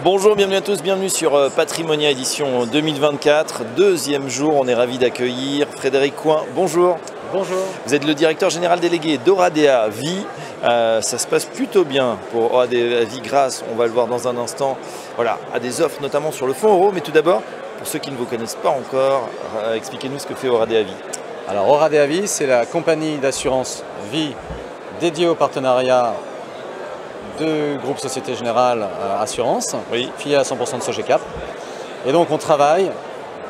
Bonjour, bienvenue à tous, bienvenue sur Patrimonia édition 2024. Deuxième jour, on est ravis d'accueillir Frédéric Coin. Bonjour. Bonjour. Vous êtes le directeur général délégué d'Oradea Vie. Ça se passe plutôt bien pour Oradea Vie grâce, on va le voir dans un instant, voilà, à des offres notamment sur le fonds euro. Mais tout d'abord, pour ceux qui ne vous connaissent pas encore, expliquez-nous ce que fait Oradea Vie. Alors Oradea Vie, c'est la compagnie d'assurance vie dédiée au partenariat de groupe Société Générale Assurance, Oui. filiale à 100% de Sogecap. Et donc on travaille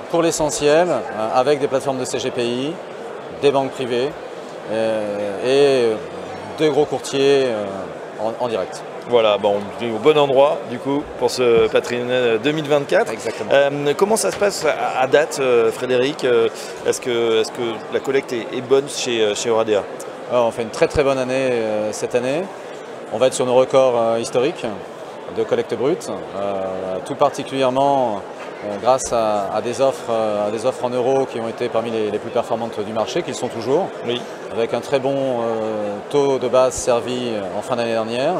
pour l'essentiel avec des plateformes de CGPI, des banques privées et des gros courtiers en direct. Voilà, bon, on est au bon endroit du coup pour ce Patrimonia 2024. Exactement. Comment ça se passe à date, Frédéric? Est-ce que la collecte est bonne chez Oradea? Alors, on fait une très très bonne année cette année. On va être sur nos records historiques de collecte brute, tout particulièrement grâce à des offres en euros qui ont été parmi les plus performantes du marché, qu'ils sont toujours, Oui. avec un très bon taux de base servi en fin d'année dernière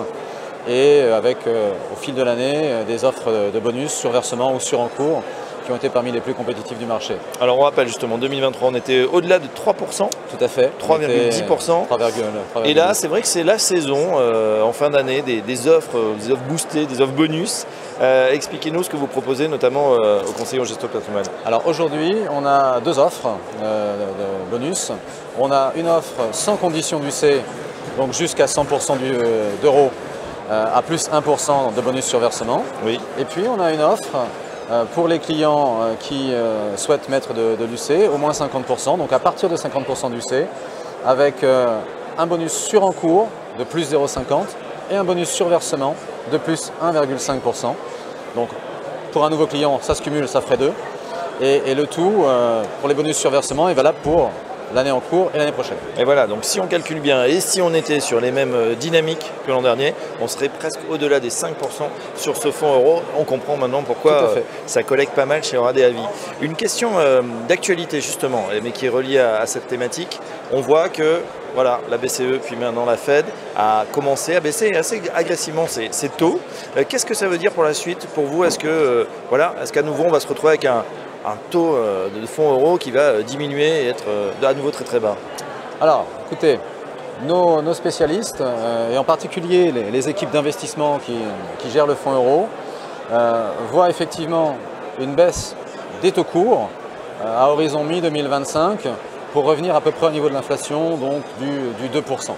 et avec au fil de l'année des offres de bonus sur versement ou sur encours qui ont été parmi les plus compétitifs du marché. Alors on rappelle justement, 2023 on était au-delà de 3%. Tout à fait. 3,10%. Et là, c'est vrai que c'est la saison, en fin d'année, des offres boostées, des offres bonus. Expliquez-nous ce que vous proposez, notamment aux conseillers en gestion de patrimoine. Alors aujourd'hui, on a deux offres de bonus. On a une offre sans condition d'UC, donc jusqu'à 100% d'euros, à plus 1% de bonus sur versement. Oui. Et puis on a une offre pour les clients qui souhaitent mettre de l'UC, au moins 50%, donc à partir de 50% d'UC, avec un bonus sur encours de plus 0,50 et un bonus sur versement de plus 1,5%. Donc pour un nouveau client, ça se cumule, ça ferait 2. Et le tout, pour les bonus sur versement, est valable pour l'année en cours et l'année prochaine. Et voilà, donc si on calcule bien et si on était sur les mêmes dynamiques que l'an dernier, on serait presque au-delà des 5% sur ce fonds euro. On comprend maintenant pourquoi ça collecte pas mal chez Oradea Vie. Une question d'actualité justement, mais qui est reliée à cette thématique. On voit que voilà, la BCE, puis maintenant la Fed, a commencé à baisser assez agressivement ses taux. Qu'est-ce que ça veut dire pour la suite pour vous? Est-ce qu'à nouveau on va se retrouver avec un taux de fonds euros qui va diminuer et être à nouveau très très bas? Alors, écoutez, nos spécialistes, et en particulier les équipes d'investissement qui gèrent le fonds euro, voient effectivement une baisse des taux courts à horizon mi-2025 pour revenir à peu près au niveau de l'inflation, donc du 2%.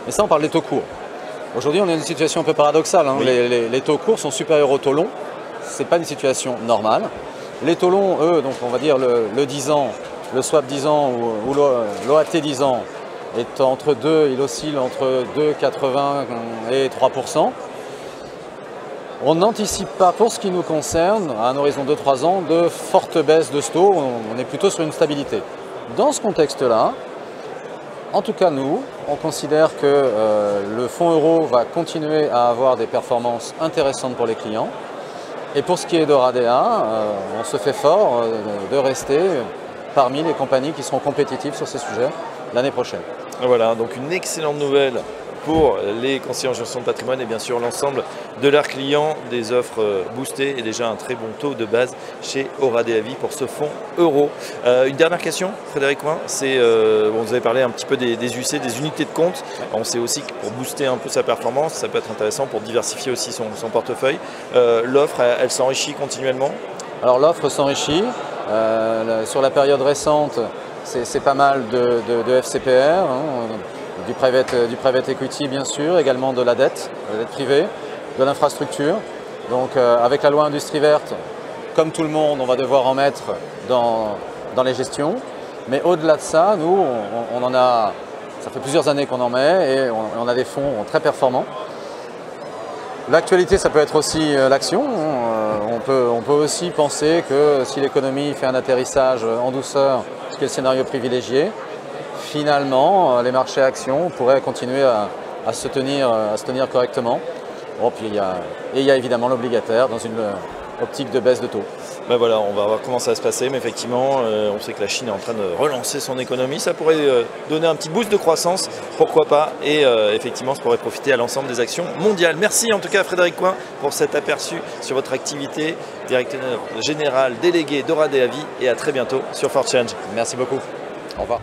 Et ça, on parle des taux courts. Aujourd'hui, on est dans une situation un peu paradoxale. Hein. Oui. Les taux courts sont supérieurs aux taux longs. Ce n'est pas une situation normale. Les taux longs, eux, donc on va dire le 10 ans, le swap 10 ans ou l'OAT 10 ans est entre 2, il oscille entre 2,80 et 3%. On n'anticipe pas, pour ce qui nous concerne, à un horizon de 3 ans, de fortes baisses de ce taux. On est plutôt sur une stabilité. Dans ce contexte-là, en tout cas nous, on considère que le fonds euro va continuer à avoir des performances intéressantes pour les clients. Et pour ce qui est d'Oradea, on se fait fort de rester parmi les compagnies qui seront compétitives sur ces sujets l'année prochaine. Voilà, donc une excellente nouvelle pour les conseillers en gestion de patrimoine et bien sûr l'ensemble de leurs clients, des offres boostées et déjà un très bon taux de base chez Oradea Vie pour ce fonds euro. Une dernière question, Frédéric Coin, c'est, vous avez parlé un petit peu des UC, des unités de compte. On sait aussi que pour booster un peu sa performance, ça peut être intéressant pour diversifier aussi son portefeuille. L'offre, elle s'enrichit continuellement? Alors l'offre s'enrichit. Sur la période récente, c'est pas mal de FCPR, hein, du private equity bien sûr, également de la dette privée, de l'infrastructure. Donc avec la loi Industrie Verte, comme tout le monde, on va devoir en mettre dans les gestions. Mais au-delà de ça, nous, on en a, ça fait plusieurs années qu'on en met et on a des fonds très performants. L'actualité, ça peut être aussi l'action. On peut aussi penser que si l'économie fait un atterrissage en douceur, ce qui est le scénario privilégié, finalement, les marchés actions pourraient continuer à se tenir correctement. Bon, puis il y a évidemment l'obligataire dans une optique de baisse de taux. Ben voilà, on va voir comment ça va se passer, mais effectivement, on sait que la Chine est en train de relancer son économie. Ça pourrait donner un petit boost de croissance, pourquoi pas, et effectivement, ça pourrait profiter à l'ensemble des actions mondiales. Merci en tout cas Frédéric Coin pour cet aperçu sur votre activité, directeur général délégué d'Oradea Vie, et à très bientôt sur 4Change. Merci beaucoup. Au revoir.